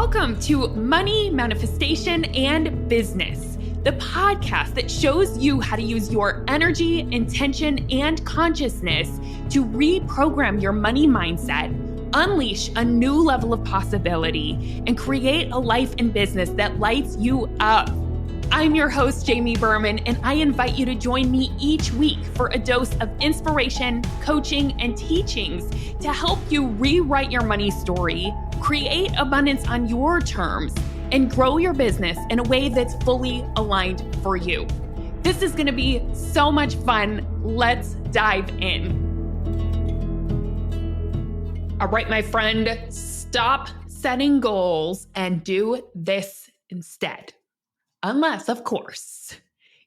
Welcome to Money, Manifestation, and Business, the podcast that shows you how to use your energy, intention, and consciousness to reprogram your money mindset, unleash a new level of possibility, and create a life and business that lights you up. I'm your host, Jamie Berman, and I invite you to join me each week for a dose of inspiration, coaching, and teachings to help you rewrite your money story, create abundance on your terms, and grow your business in a way that's fully aligned for you. This is going to be so much fun. Let's dive in. All right, my friend, stop setting goals and do this instead. Unless, of course,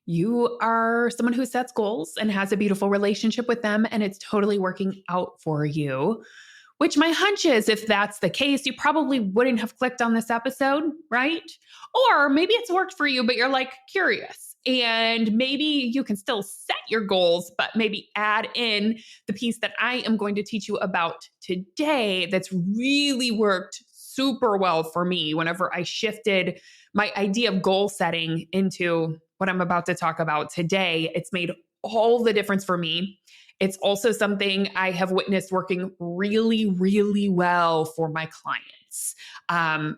you are someone who sets goals and has a beautiful relationship with them and it's totally working out for you, which my hunch is if that's the case, you probably wouldn't have clicked on this episode, right? Or maybe it's worked for you, but you're like curious and maybe you can still set your goals, but maybe add in the piece that I am going to teach you about today that's really worked super well for me whenever I shifted my idea of goal setting into what I'm about to talk about today. It's made all the difference for me. It's also something I have witnessed working really, really well for my clients.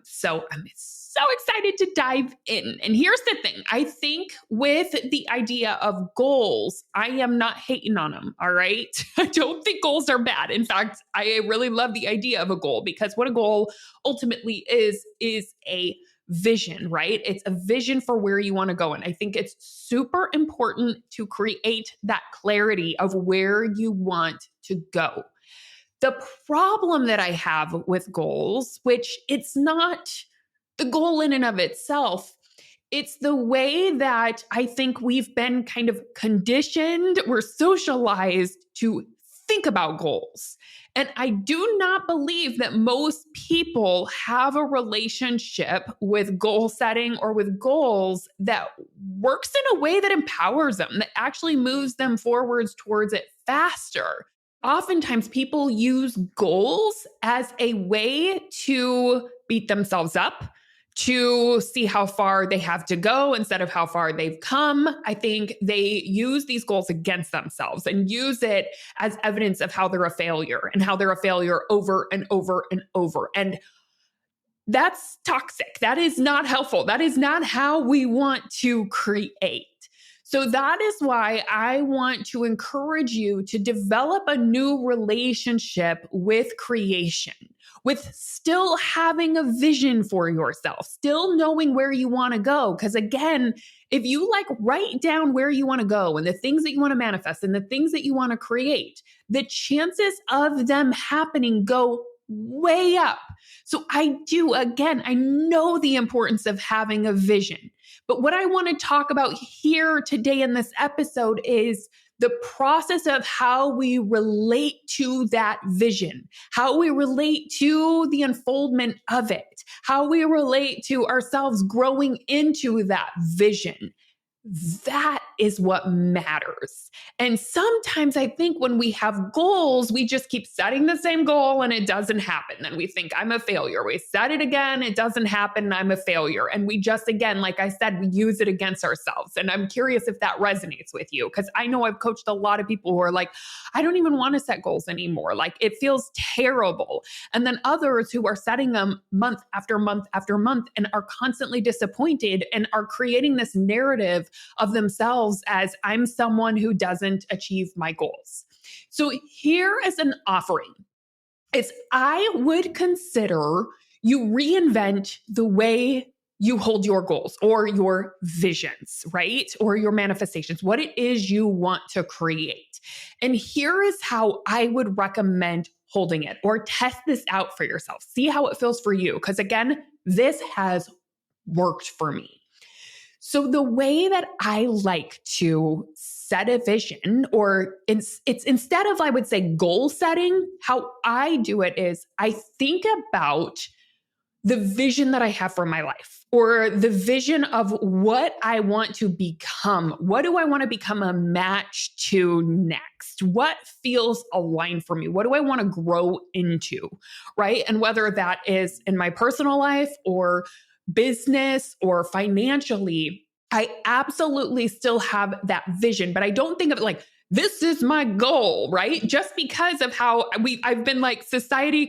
So I'm so excited to dive in. And here's the thing. I think with the idea of goals, I am not hating on them. All right. I don't think goals are bad. In fact, I really love the idea of a goal because what a goal ultimately is a vision, right? It's a vision for where you want to go. And I think it's super important to create that clarity of where you want to go. The problem that I have with goals, which it's not the goal in and of itself, it's the way that I think we've been kind of conditioned, we're socialized to think about goals. And I do not believe that most people have a relationship with goal setting or with goals that works in a way that empowers them, that actually moves them forwards towards it faster. Oftentimes, people use goals as a way to beat themselves up, to see how far they have to go instead of how far they've come. I think they use these goals against themselves and use it as evidence of how they're a failure and how they're a failure over and over and over. And that's toxic. That is not helpful. That is not how we want to create. So that is why I want to encourage you to develop a new relationship with creation, with still having a vision for yourself, still knowing where you want to go. Because again, if you write down where you want to go and the things that you want to manifest and the things that you want to create, the chances of them happening go way up. So I know the importance of having a vision. But what I want to talk about here today in this episode is the process of how we relate to that vision, how we relate to the unfoldment of it, how we relate to ourselves growing into that vision. That is what matters. And sometimes I think when we have goals, we just keep setting the same goal and it doesn't happen. Then we think I'm a failure. We set it again, it doesn't happen, I'm a failure. And we just, again, like I said, we use it against ourselves. And I'm curious if that resonates with you, because I know I've coached a lot of people who are like, I don't even want to set goals anymore. Like it feels terrible. And then others who are setting them month after month after month and are constantly disappointed and are creating this narrative of themselves as I'm someone who doesn't achieve my goals. So here is an offering. I would consider you reinvent the way you hold your goals or your visions, right? Or your manifestations, what it is you want to create. And here is how I would recommend holding it, or test this out for yourself. See how it feels for you. Because again, this has worked for me. So the way that I like to set a vision, or it's instead of, I would say, goal setting, how I do it is I think about the vision that I have for my life, or the vision of what I want to become. What do I want to become a match to next? What feels aligned for me? What do I want to grow into? Right. And whether that is in my personal life or business or financially, I absolutely still have that vision, but I don't think of it like, this is my goal, right? Just because of how I've been like societally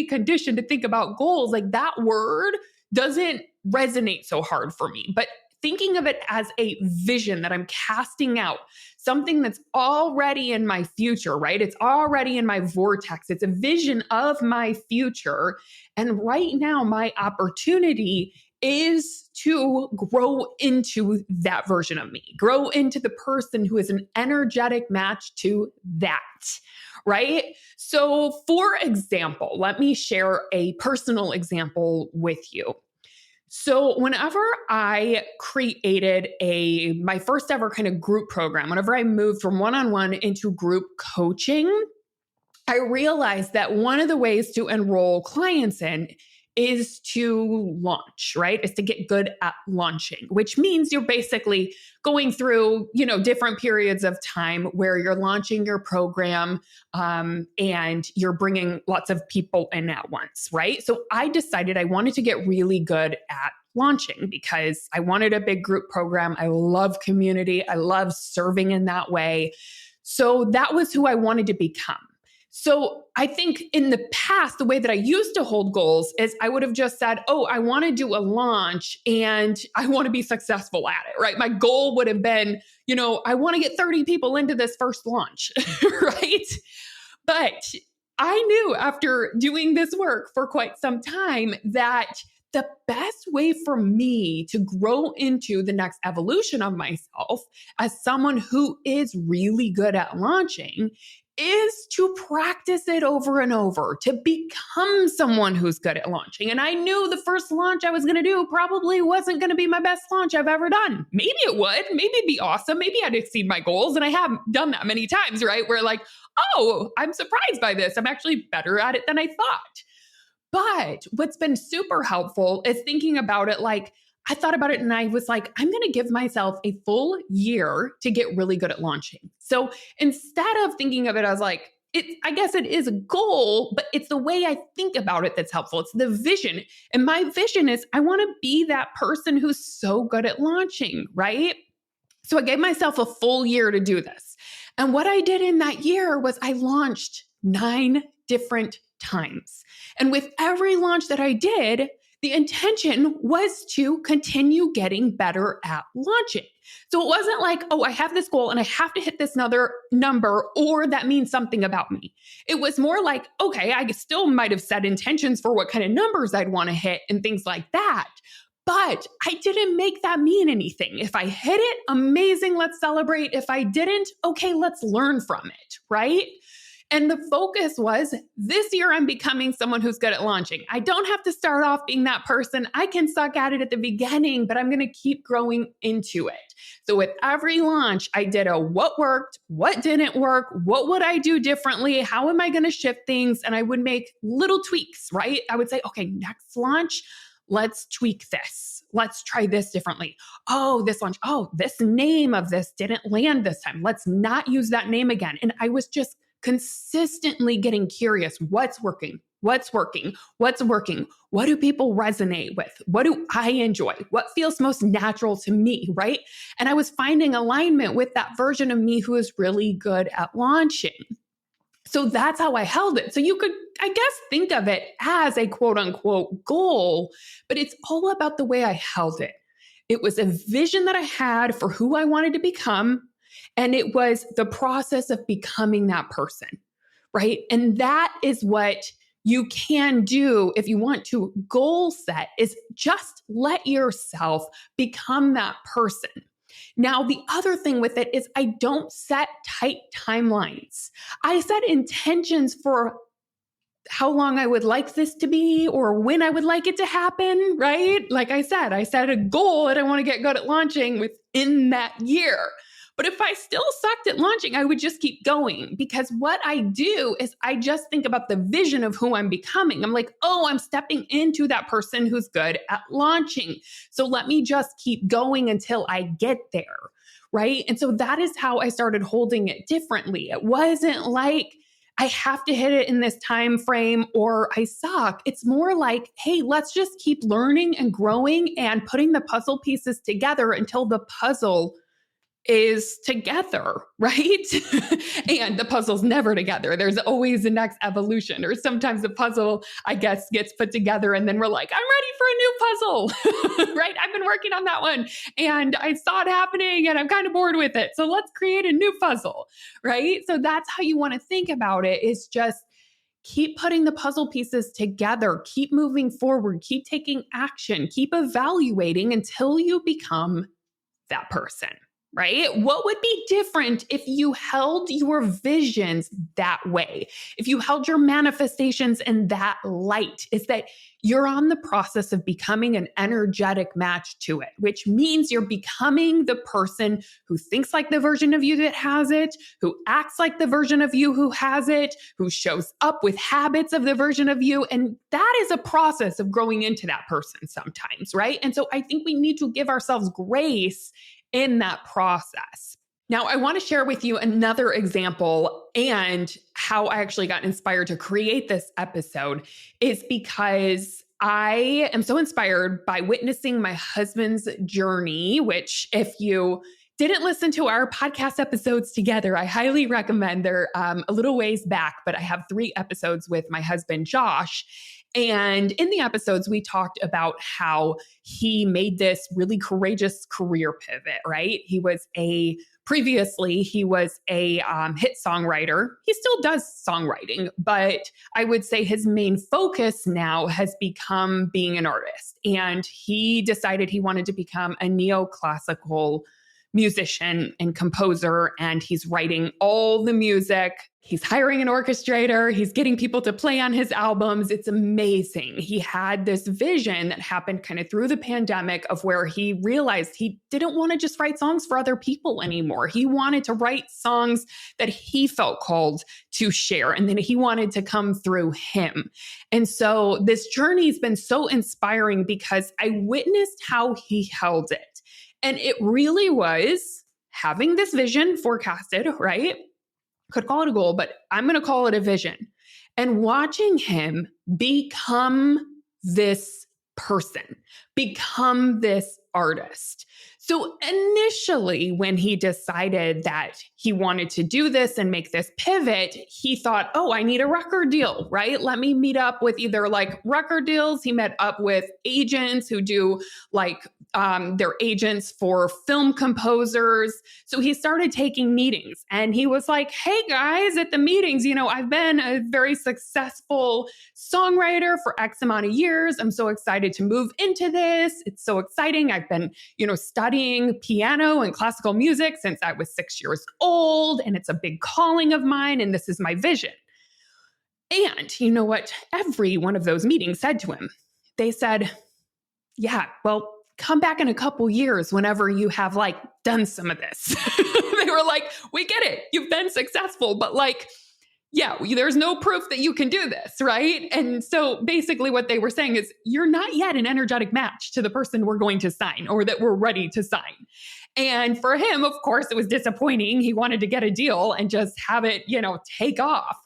conditioned to think about goals, like that word doesn't resonate so hard for me. But thinking of it as a vision that I'm casting out, something that's already in my future, right? It's already in my vortex. It's a vision of my future. And right now, my opportunity is to grow into that version of me, grow into the person who is an energetic match to that, right? So, for example, let me share a personal example with you. So, whenever I created my first ever kind of group program, whenever I moved from one-on-one into group coaching, I realized that one of the ways to enroll clients in is to launch, right? Is to get good at launching, which means you're basically going through, different periods of time where you're launching your program, and you're bringing lots of people in at once, right? So I decided I wanted to get really good at launching because I wanted a big group program. I love community. I love serving in that way. So that was who I wanted to become. So I think in the past, the way that I used to hold goals is I would have just said, oh, I want to do a launch and I want to be successful at it, right? My goal would have been, I want to get 30 people into this first launch, right? But I knew after doing this work for quite some time that the best way for me to grow into the next evolution of myself as someone who is really good at launching is to practice it over and over, to become someone who's good at launching. And I knew the first launch I was going to do probably wasn't going to be my best launch I've ever done. Maybe it would, maybe it'd be awesome. Maybe I'd exceed my goals. And I have done that many times, right? Where like, oh, I'm surprised by this. I'm actually better at it than I thought. But what's been super helpful is thinking about it like, I thought about it and I was like, I'm going to give myself a full year to get really good at launching. So instead of thinking of it as like, I guess it is a goal, but it's the way I think about it that's helpful. It's the vision. And my vision is I want to be that person who's so good at launching, right? So I gave myself a full year to do this. And what I did in that year was I launched 9 different times. And with every launch that I did, the intention was to continue getting better at launching. So it wasn't like, oh, I have this goal and I have to hit this another number or that means something about me. It was more like, okay, I still might have set intentions for what kind of numbers I'd want to hit and things like that. But I didn't make that mean anything. If I hit it, amazing, let's celebrate. If I didn't, okay, let's learn from it, right? And the focus was this year I'm becoming someone who's good at launching. I don't have to start off being that person. I can suck at it at the beginning, but I'm going to keep growing into it. So with every launch, I did a what worked, what didn't work, what would I do differently? How am I going to shift things? And I would make little tweaks, right? I would say, okay, next launch, let's tweak this. Let's try this differently. Oh, this launch. Oh, this name of this didn't land this time. Let's not use that name again. And I was just consistently getting curious. What's working? What's working? What's working? What do people resonate with? What do I enjoy? What feels most natural to me, right? And I was finding alignment with that version of me who is really good at launching. So that's how I held it. So you could, I guess, think of it as a quote unquote goal, but it's all about the way I held it. It was a vision that I had for who I wanted to become. And it was the process of becoming that person, right? And that is what you can do if you want to goal set, is just let yourself become that person. Now, the other thing with it is I don't set tight timelines. I set intentions for how long I would like this to be or when I would like it to happen, right? Like I said, I set a goal that I want to get good at launching within that year. But if I still sucked at launching, I would just keep going, because what I do is I just think about the vision of who I'm becoming. I'm like, oh, I'm stepping into that person who's good at launching. So let me just keep going until I get there. Right. And so that is how I started holding it differently. It wasn't like, I have to hit it in this time frame or I suck. It's more like, hey, let's just keep learning and growing and putting the puzzle pieces together until the puzzle is together, right? And the puzzle's never together. There's always the next evolution, or sometimes the puzzle, I guess, gets put together and then we're like, I'm ready for a new puzzle, right? I've been working on that one and I saw it happening and I'm kind of bored with it. So let's create a new puzzle, right? So that's how you want to think about it, is just keep putting the puzzle pieces together, keep moving forward, keep taking action, keep evaluating until you become that person. Right? What would be different if you held your visions that way? If you held your manifestations in that light, is that you're on the process of becoming an energetic match to it, which means you're becoming the person who thinks like the version of you that has it, who acts like the version of you who has it, who shows up with habits of the version of you. And that is a process of growing into that person sometimes, right? And so I think we need to give ourselves grace in that process. Now, I want to share with you another example, and how I actually got inspired to create this episode is because I am so inspired by witnessing my husband's journey, which, if you didn't listen to our podcast episodes together, I highly recommend. They're a little ways back, but I have 3 episodes with my husband, Josh. And in the episodes, we talked about how he made this really courageous career pivot, right? Previously, he was a hit songwriter. He still does songwriting, but I would say his main focus now has become being an artist. And he decided he wanted to become a neoclassical musician and composer, and he's writing all the music. He's hiring an orchestrator. He's getting people to play on his albums. It's amazing. He had this vision that happened kind of through the pandemic, of where he realized he didn't want to just write songs for other people anymore. He wanted to write songs that he felt called to share, and then he wanted to come through him. And so this journey has been so inspiring because I witnessed how he held it. And it really was having this vision forecasted, right? Could call it a goal, but I'm going to call it a vision. And watching him become this person, become this artist. So initially, when he decided that he wanted to do this and make this pivot, he thought, oh, I need a record deal, right? Let me meet up with either like record deals. He met up with agents who do like their agents for film composers. So he started taking meetings, and he was like, hey guys, at the meetings, I've been a very successful songwriter for X amount of years. I'm so excited to move into this. It's so exciting. I've been, studying piano and classical music since I was 6 years old, and it's a big calling of mine, and this is my vision. And you know what every one of those meetings said to him? They said, yeah, well, come back in a couple years whenever you have done some of this. They were like, we get it. You've been successful, but yeah, there's no proof that you can do this, right? And so basically what they were saying is, you're not yet an energetic match to the person we're going to sign, or that we're ready to sign. And for him, of course, it was disappointing. He wanted to get a deal and just have it, take off.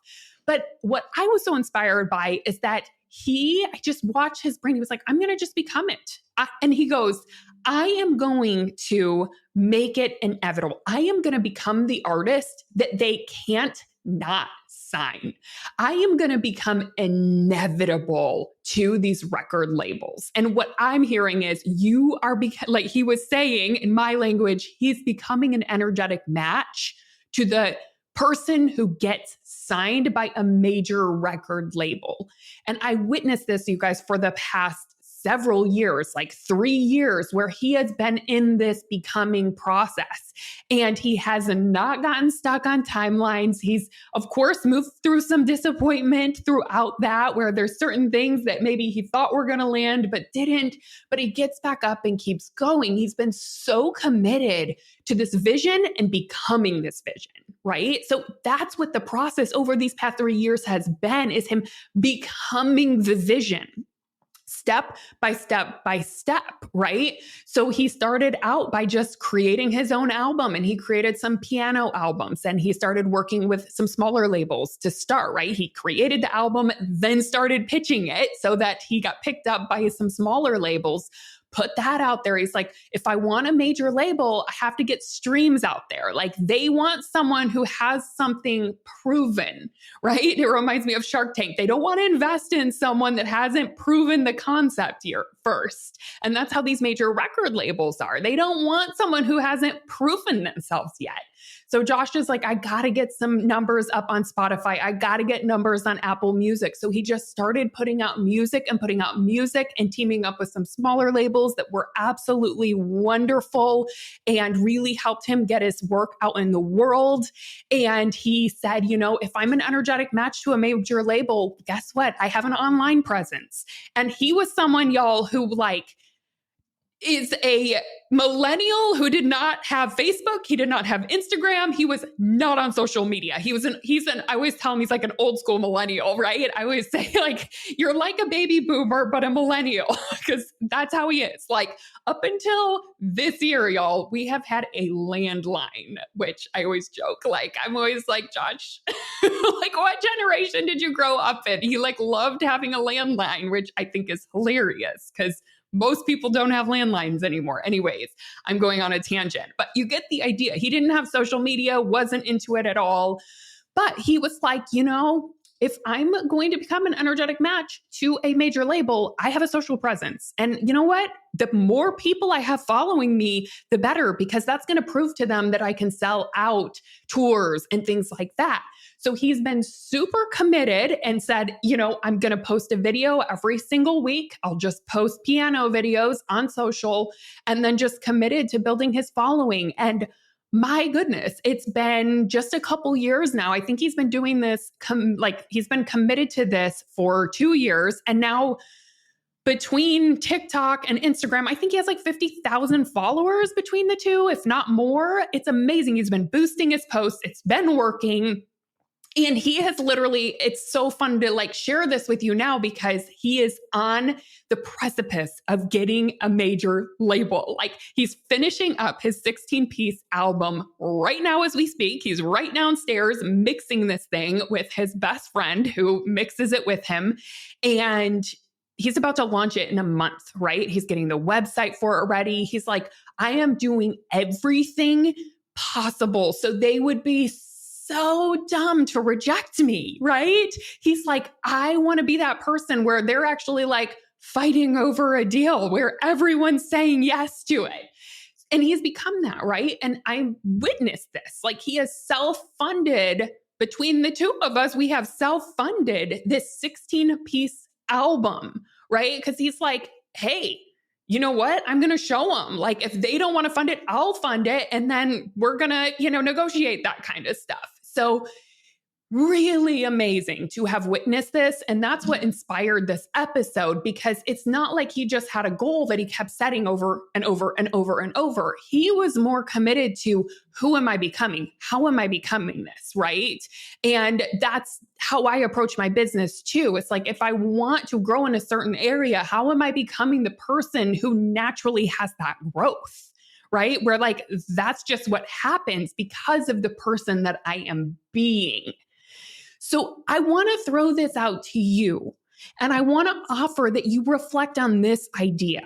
But what I was so inspired by is that I just watched his brain. He was like, I'm going to just become it. And he goes, I am going to make it inevitable. I am going to become the artist that they can't not sign. I am going to become inevitable to these record labels. And what I'm hearing is, you are, like he was saying in my language, he's becoming an energetic match to the person who gets signed by a major record label. And I witnessed this, you guys, for the past several years, like 3 years, where he has been in this becoming process. And he has not gotten stuck on timelines. He's, of course, moved through some disappointment throughout that, where there's certain things that maybe he thought were going to land, but didn't. But he gets back up and keeps going. He's been so committed to this vision and becoming this vision, right? So that's what the process over these past 3 years has been, is him becoming the vision. Step by step by step, right? So he started out by just creating his own album, and he created some piano albums, and he started working with some smaller labels to start, right? He created the album, then started pitching it so that he got picked up by some smaller labels. Put that out there. He's like, if I want a major label, I have to get streams out there. Like, they want someone who has something proven, right? It reminds me of Shark Tank. They don't want to invest in someone that hasn't proven the concept here first. And that's how these major record labels are. They don't want someone who hasn't proven themselves yet. So Josh is like, I got to get some numbers up on Spotify. I got to get numbers on Apple Music. So he just started putting out music and teaming up with some smaller labels that were absolutely wonderful and really helped him get his work out in the world. And he said, you know, if I'm an energetic match to a major label, guess what? I have an online presence. And he was someone, y'all, who is a millennial who did not have Facebook. He did not have Instagram. He was not on social media. I always tell him he's like an old school millennial, right? I always say, like, you're like a baby boomer, but a millennial, because that's how he is. Like, up until this year, y'all, we have had a landline, which I always joke. Like, I'm always like, Josh, like, what generation did you grow up in? He loved having a landline, which I think is hilarious, because most people don't have landlines anymore. Anyways, I'm going on a tangent, but you get the idea. He didn't have social media, wasn't into it at all. But he was like, you know, if I'm going to become an energetic match to a major label, I have a social presence. And you know what? The more people I have following me, the better, because that's going to prove to them that I can sell out tours and things like that. So he's been super committed and said, you know, I'm going to post a video every single week. I'll just post piano videos on social, and then just committed to building his following. And my goodness, it's been just a couple years now. I think he's been doing this, he's been committed to this for 2 years. And now between TikTok and Instagram, I think he has like 50,000 followers between the two, if not more. It's amazing. He's been boosting his posts. It's been working. And he has literally, it's so fun to share this with you now, because he is on the precipice of getting a major label. Like, he's finishing up his 16-piece album right now as we speak. He's right downstairs mixing this thing with his best friend who mixes it with him. And he's about to launch it in a month, right? He's getting the website for it ready. He's like, I am doing everything possible so they would be so dumb to reject me, right? He's like, I want to be that person where they're actually fighting over a deal, where everyone's saying yes to it. And he's become that, right? And I witnessed this. He has self-funded, between the two of us, we have self-funded this 16-piece album, right? Because he's like, hey, you know what? I'm going to show them. If they don't want to fund it, I'll fund it. And then we're going to, negotiate that kind of stuff. So really amazing to have witnessed this. And that's what inspired this episode, because it's not like he just had a goal that he kept setting over and over and over and over. He was more committed to, who am I becoming? How am I becoming this? Right. And that's how I approach my business too. It's like, if I want to grow in a certain area, how am I becoming the person who naturally has that growth? Right? Where that's just what happens because of the person that I am being. So I want to throw this out to you, and I want to offer that you reflect on this idea.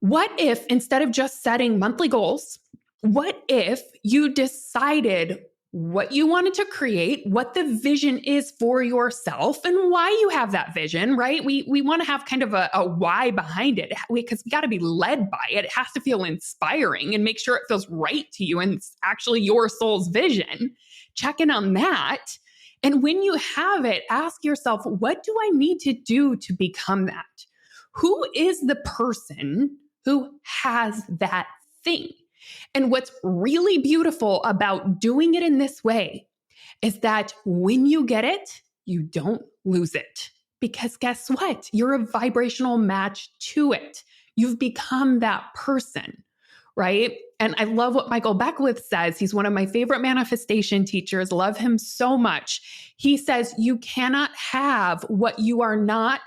What if, instead of just setting monthly goals, what if you decided what you wanted to create, what the vision is for yourself, and why you have that vision, right? We want to have kind of a why behind it, because we got to be led by it. It has to feel inspiring and make sure it feels right to you and it's actually your soul's vision. Check in on that. And when you have it, ask yourself, what do I need to do to become that? Who is the person who has that thing? And what's really beautiful about doing it in this way is that when you get it, you don't lose it. Because guess what? You're a vibrational match to it. You've become that person, right? And I love what Michael Beckwith says. He's one of my favorite manifestation teachers, love him so much. He says, you cannot have what you are not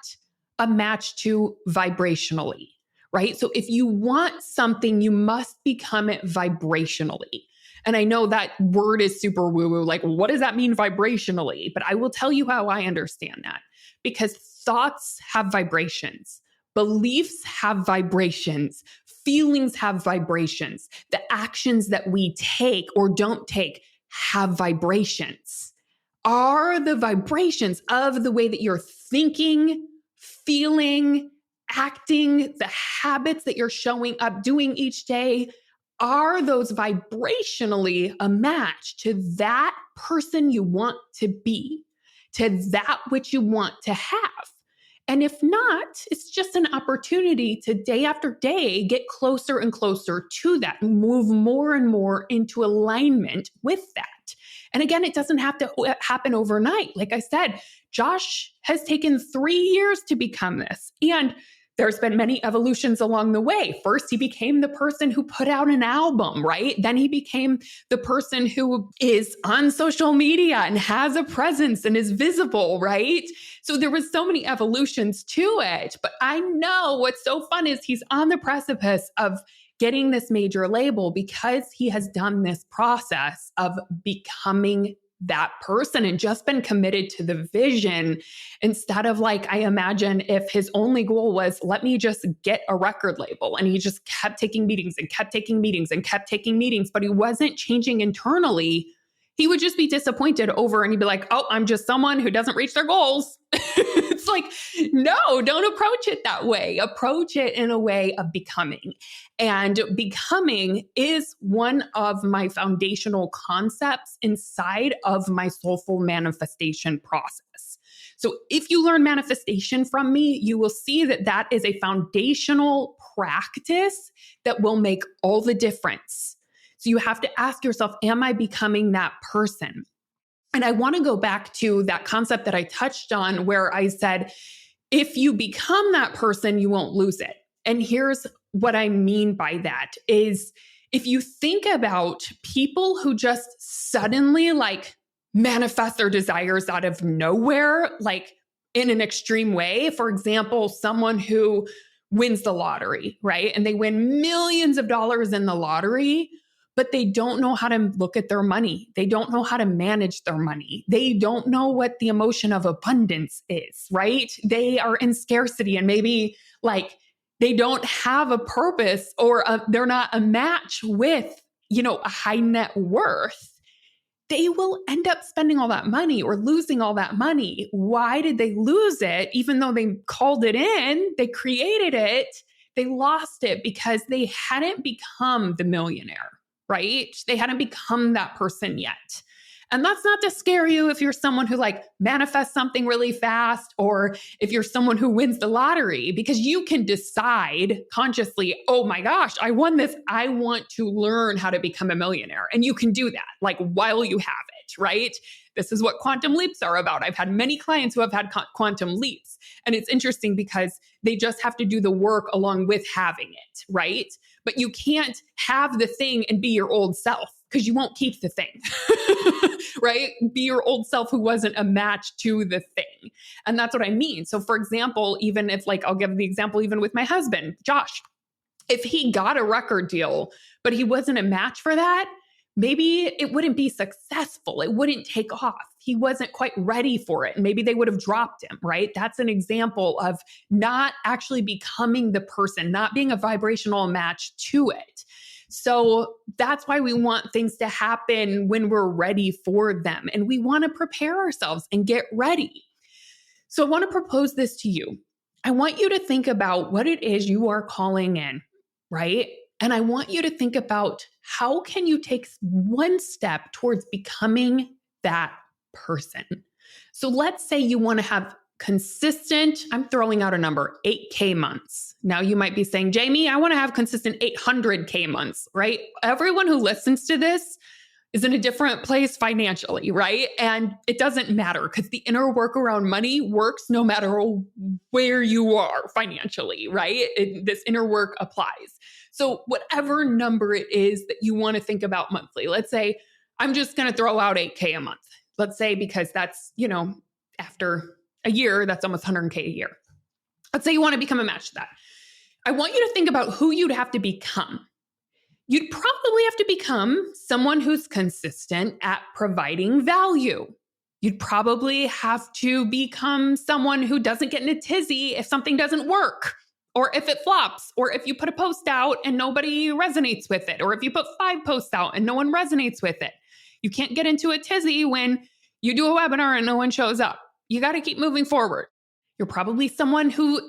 a match to vibrationally, right? So if you want something, you must become it vibrationally. And I know that word is super woo-woo, like, what does that mean vibrationally? But I will tell you how I understand that. Because thoughts have vibrations, beliefs have vibrations, feelings have vibrations. The actions that we take or don't take have vibrations. Are the vibrations of the way that you're thinking, feeling, acting, the habits that you're showing up doing each day, are those vibrationally a match to that person you want to be, to that which you want to have? And if not, it's just an opportunity to day after day get closer and closer to that, move more and more into alignment with that. And again, it doesn't have to happen overnight. Like I said, Josh has taken 3 years to become this. And there's been many evolutions along the way. First, he became the person who put out an album, right? Then he became the person who is on social media and has a presence and is visible, right? So there was so many evolutions to it. But I know what's so fun is he's on the precipice of getting this major label because he has done this process of becoming that person and just been committed to the vision instead of, like, I imagine if his only goal was, let me just get a record label, and he just kept taking meetings and kept taking meetings and kept taking meetings, but he wasn't changing internally, he would just be disappointed over and he'd be like, oh, I'm just someone who doesn't reach their goals. It's like, no, don't approach it that way. Approach it in a way of becoming. And becoming is one of my foundational concepts inside of my soulful manifestation process. So if you learn manifestation from me, you will see that that is a foundational practice that will make all the difference. So you have to ask yourself, am I becoming that person? And I want to go back to that concept that I touched on where I said, if you become that person, you won't lose it. And here's what I mean by that is, if you think about people who just suddenly like manifest their desires out of nowhere, like in an extreme way, for example, someone who wins the lottery, right? And they win millions of dollars in the lottery, but they don't know how to look at their money. They don't know how to manage their money. They don't know what the emotion of abundance is, right? They are in scarcity and maybe like they don't have a purpose or they're not a match with, a high net worth. They will end up spending all that money or losing all that money. Why did they lose it? Even though they called it in, they created it, they lost it because they hadn't become the millionaire. Right? They hadn't become that person yet. And that's not to scare you if you're someone who like manifests something really fast, or if you're someone who wins the lottery, because you can decide consciously, oh my gosh, I won this. I want to learn how to become a millionaire. And you can do that like while you have it, right? This is what quantum leaps are about. I've had many clients who have had quantum leaps. And it's interesting because they just have to do the work along with having it, right? But you can't have the thing and be your old self because you won't keep the thing, right? Be your old self who wasn't a match to the thing. And that's what I mean. So for example, even if like, I'll give the example even with my husband, Josh, if he got a record deal, but he wasn't a match for that, maybe it wouldn't be successful. It wouldn't take off. He wasn't quite ready for it. And maybe they would have dropped him, right? That's an example of not actually becoming the person, not being a vibrational match to it. So that's why we want things to happen when we're ready for them. And we want to prepare ourselves and get ready. So I want to propose this to you. I want you to think about what it is you are calling in, right? And I want you to think about how can you take one step towards becoming that person. So let's say you want to have consistent, I'm throwing out a number, 8K months. Now you might be saying, Jamie, I want to have consistent 800K months, right? Everyone who listens to this is in a different place financially, right? And it doesn't matter because the inner work around money works no matter where you are financially, right? This inner work applies. So whatever number it is that you want to think about monthly, let's say I'm just going to throw out 8K a month. Let's say because that's, after a year, that's almost 100K a year. Let's say you want to become a match to that. I want you to think about who you'd have to become. You'd probably have to become someone who's consistent at providing value. You'd probably have to become someone who doesn't get in a tizzy if something doesn't work, or if it flops, or if you put a post out and nobody resonates with it, or if you put 5 posts out and no one resonates with it. You can't get into a tizzy when you do a webinar and no one shows up. You got to keep moving forward. You're probably someone who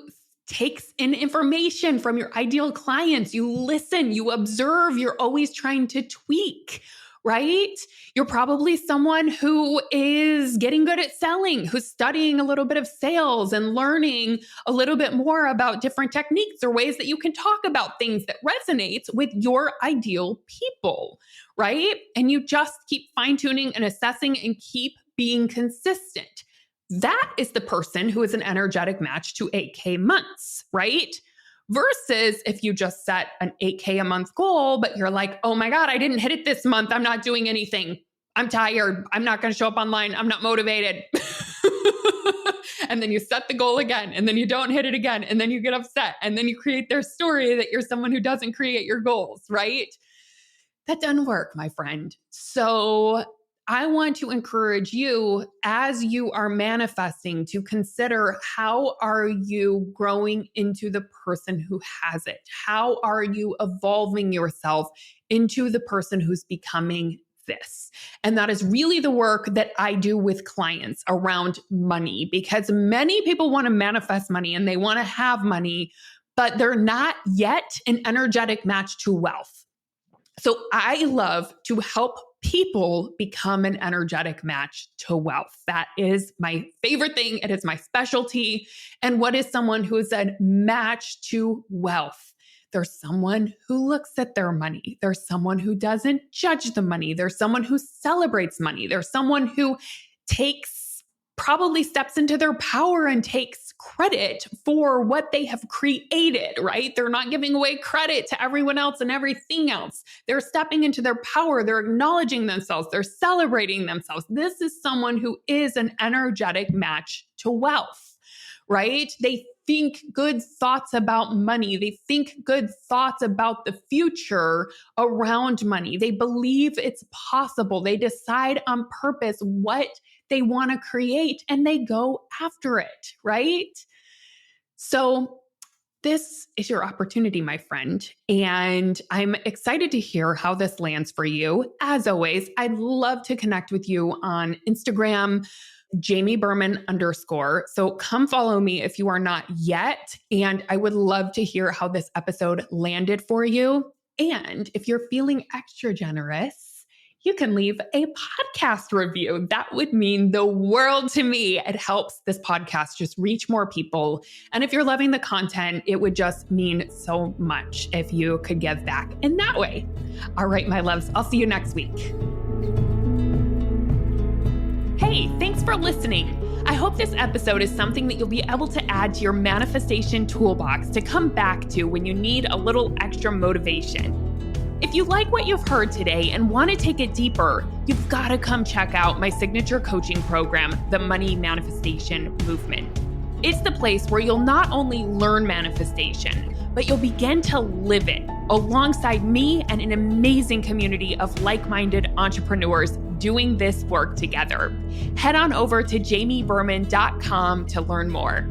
takes in information from your ideal clients. You listen, you observe, you're always trying to tweak, right? You're probably someone who is getting good at selling, who's studying a little bit of sales and learning a little bit more about different techniques or ways that you can talk about things that resonates with your ideal people, right? And you just keep fine-tuning and assessing and keep being consistent. That is the person who is an energetic match to 8K months, right? Versus if you just set an 8K a month goal, but you're like, oh my God, I didn't hit it this month. I'm not doing anything. I'm tired. I'm not going to show up online. I'm not motivated. And then you set the goal again, and then you don't hit it again, and then you get upset, and then you create their story that you're someone who doesn't create your goals, right? That doesn't work, my friend. So I want to encourage you as you are manifesting to consider, how are you growing into the person who has it? How are you evolving yourself into the person who's becoming this? And that is really the work that I do with clients around money, because many people want to manifest money and they want to have money, but they're not yet an energetic match to wealth. So I love to help people become an energetic match to wealth. That is my favorite thing. It is my specialty. And what is someone who is a match to wealth? There's someone who looks at their money. There's someone who doesn't judge the money. There's someone who celebrates money. There's someone who probably steps into their power and takes credit for what they have created, right? They're not giving away credit to everyone else and everything else. They're stepping into their power. They're acknowledging themselves. They're celebrating themselves. This is someone who is an energetic match to wealth, right? They think good thoughts about money. They think good thoughts about the future around money. They believe it's possible. They decide on purpose what they want to create and they go after it, right? So this is your opportunity, my friend. And I'm excited to hear how this lands for you. As always, I'd love to connect with you on Instagram, JamieBerman_. So come follow me if you are not yet. And I would love to hear how this episode landed for you. And if you're feeling extra generous, you can leave a podcast review. That would mean the world to me. It helps this podcast just reach more people. And if you're loving the content, it would just mean so much if you could give back in that way. All right, my loves, I'll see you next week. Hey, thanks for listening. I hope this episode is something that you'll be able to add to your manifestation toolbox to come back to when you need a little extra motivation. If you like what you've heard today and want to take it deeper, you've got to come check out my signature coaching program, the Money Manifestation Movement. It's the place where you'll not only learn manifestation, but you'll begin to live it alongside me and an amazing community of like-minded entrepreneurs doing this work together. Head on over to jamieberman.com to learn more.